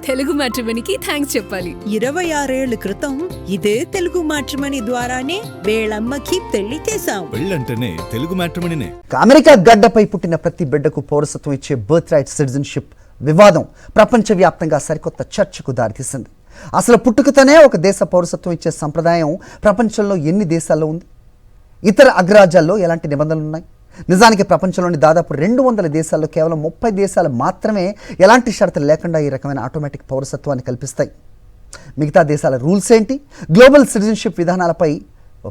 Telugu మ్యాట్రిమోనీకి thanks చెప్పాలి. 26 ఏళ్ల క్రితం ఇదే తెలుగు మ్యాట్రిమోనీ ద్వారానే వేళమ్మకి పెళ్లి చేశాం. పెళ్ళంటేనే తెలుగు మ్యాట్రిమోనీనే. అమెరికా గడ్డపై పుట్టిన ప్రతి బిడ్డకు పౌరసత్వం ఇచ్చే బర్త్ రైట్ సిటిజన్షిప్ వివాదం ప్రపంచవ్యాప్తంగా సరికొత్త చర్చకు దారితీసింది. అసలు పుట్టుకతోనే ఒక దేశ పౌరసత్వం ఇచ్చే సంప్రదాయం ప్రపంచంలో ఎన్ని దేశాల్లో ఉంది? ఇతర అగ్రరాజ్యాల్లో ఎలాంటి నిబంధనలు ఉన్నాయి? నిజానికి ప్రపంచంలోని దాదాపు 200 దేశాల్లో కేవలం 30 దేశాలు మాత్రమే ఎలాంటి షరతులు లేకుండా ఈ రకమైన ఆటోమేటిక్ పౌరసత్వాన్ని కల్పిస్తాయి. మిగతా దేశాల రూల్స్ ఏంటి? గ్లోబల్ సిటిజన్షిప్ విధానాలపై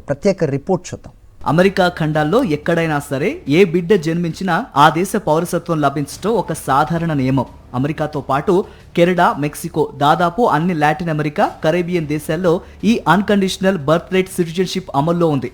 ప్రత్యేక రిపోర్ట్ చూద్దాం. అమెరికా ఖండాల్లో ఎక్కడైనా సరే ఏ బిడ్డ జన్మించినా ఆ దేశ పౌరసత్వం లభించడం ఒక సాధారణ నియమం. అమెరికాతో పాటు కెనడా, మెక్సికో, దాదాపు అన్ని లాటిన్ అమెరికా, కరేబియన్ దేశాల్లో ఈ అన్కండిషనల్ బర్త్ రైట్ సిటిజన్షిప్ అమల్లో ఉంది.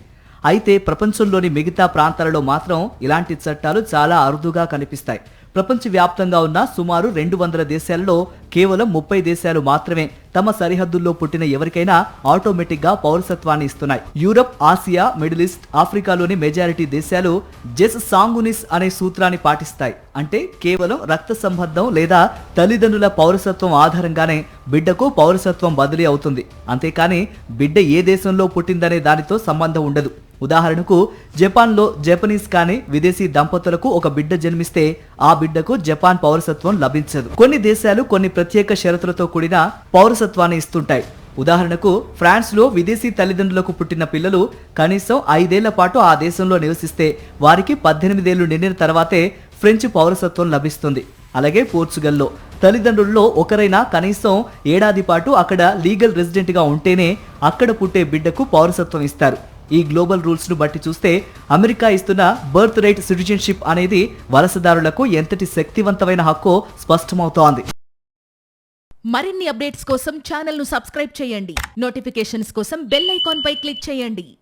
అయితే ప్రపంచంలోని మిగతా ప్రాంతాలలో మాత్రం ఇలాంటి చట్టాలు చాలా అరుదుగా కనిపిస్తాయి. ప్రపంచవ్యాప్తంగా ఉన్న సుమారు 200 దేశాల్లో కేవలం 30 దేశాలు మాత్రమే తమ సరిహద్దుల్లో పుట్టిన ఎవరికైనా ఆటోమేటిక్గా పౌరసత్వాన్ని ఇస్తున్నాయి. యూరప్, ఆసియా, మిడిల్ ఈస్ట్, ఆఫ్రికాలోని మెజారిటీ దేశాలు జెస్ సాంగునిస్ అనే సూత్రాన్ని పాటిస్తాయి. అంటే కేవలం రక్త సంబంధం లేదా తల్లిదండ్రుల పౌరసత్వం ఆధారంగానే బిడ్డకు పౌరసత్వం బదిలీ అవుతుంది. అంతేకాని బిడ్డ ఏ దేశంలో పుట్టిందనే దానితో సంబంధం ఉండదు. ఉదాహరణకు జపాన్లో జపనీస్ కానీ విదేశీ దంపతులకు ఒక బిడ్డ జన్మిస్తే ఆ బిడ్డకు జపాన్ పౌరసత్వం లభించదు. కొన్ని దేశాలు కొన్ని ప్రత్యేక షరతులతో కూడిన పౌరసత్వాన్ని ఇస్తుంటాయి. ఉదాహరణకు ఫ్రాన్స్ లో విదేశీ తల్లిదండ్రులకు పుట్టిన పిల్లలు కనీసం 5 ఏళ్ల పాటు ఆ దేశంలో నివసిస్తే వారికి 18 ఏళ్లు నిండిన తర్వాతే ఫ్రెంచ్ పౌరసత్వం లభిస్తుంది. అలాగే పోర్చుగల్లో తల్లిదండ్రుల్లో ఒకరైనా కనీసం ఏడాది పాటు అక్కడ లీగల్ రెసిడెంట్ గా ఉంటేనే అక్కడ పుట్టే బిడ్డకు పౌరసత్వం ఇస్తారు. ఈ గ్లోబల్ రూల్స్ ను బట్టి చూస్తే అమెరికా ఇస్తున్న బర్త్ రైట్ సిటిజన్షిప్ అనేది వలసదారులకు ఎంతటి శక్తివంతమైన హక్కు స్పష్టమవుతోంది. మరిన్ని అప్డేట్స్ కోసం ఛానల్ ను సబ్స్క్రైబ్ చేయండి. నోటిఫికేషన్స్ కోసం బెల్ ఐకాన్ పై క్లిక్ చేయండి.